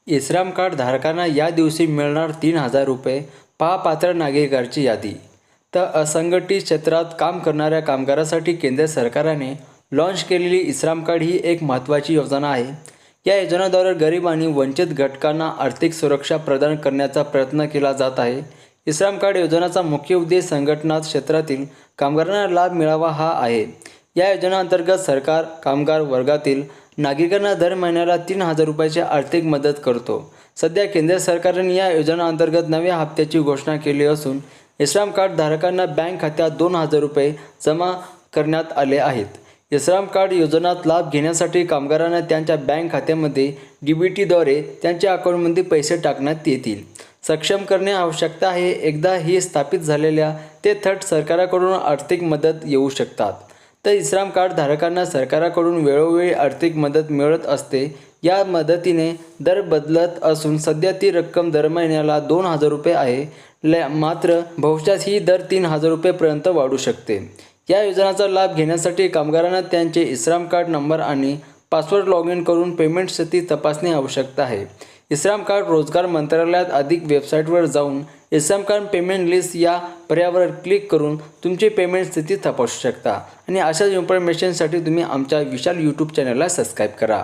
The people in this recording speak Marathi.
इश्रम कार्ड धारकांना या दिवशी मिळणार 3,000 रुपये. पहा पात्र नागरिकांची यादी. तर असंघटित क्षेत्रात काम करणाऱ्या कामगारांसाठी केंद्र सरकारने लॉन्च केलेली इश्रम कार्ड ही एक महत्त्वाची योजना आहे. या योजनेद्वारे गरीब आणि वंचित घटकांना आर्थिक सुरक्षा प्रदान करण्याचा प्रयत्न केला जात आहे. इश्रम कार्ड योजनेचा मुख्य उद्देश संघटनात क्षेत्रातील कामगारांना लाभ मिळावा हा आहे. या योजनेअंतर्गत सरकार कामगार वर्गातील नागरिकांना दर महिन्याला 3,000 रुपयाची आर्थिक मदत करतो. सध्या केंद्र सरकारने या योजनेअंतर्गत नव्या हप्त्याची घोषणा केली असून इश्रम कार्ड धारकांना बँक खात्यात 2,000 रुपये जमा करण्यात आले आहेत. इश्रम कार्ड योजनेत लाभ घेण्यासाठी कामगारांना त्यांच्या बँक खात्यामध्ये DBTद्वारे त्यांच्या अकाउंटमध्ये पैसे टाकण्यात येतील. सक्षम करणे आवश्यकता आहे. एकदा ही स्थापित झालेल्या ते थेट सरकारकडून आर्थिक मदत येऊ शकतात. तर इश्रम कार्ड धारकांना सरकारकडून वेळोवेळी आर्थिक मदत मिळत असते. या मदतीने दर बदलत असून सध्या ती रक्कम दर महिन्याला 2,000 रुपये आहे. मात्र भविष्यात ही दर 3,000 रुपयेपर्यंत वाढू शकते. या योजनेचा लाभ घेण्यासाठी कामगारांना त्यांचे इश्रम कार्ड नंबर आणि पासवर्ड लॉग इन करून पेमेंट स्थिती तपासणे आवश्यक आहे. इश्रम कार्ड रोजगार मंत्रालयात अधिक वेबसाईटवर जाऊन इश्रम कार्ड पेमेंट लिस्ट या पर्यायावर क्लिक करून तुमची पेमेंट स्थिती तपासू शकता. आणि अशाच इन्फॉर्मेशनसाठी तुम्ही आमच्या विशाल यूट्यूब चॅनलला सबस्क्राईब करा.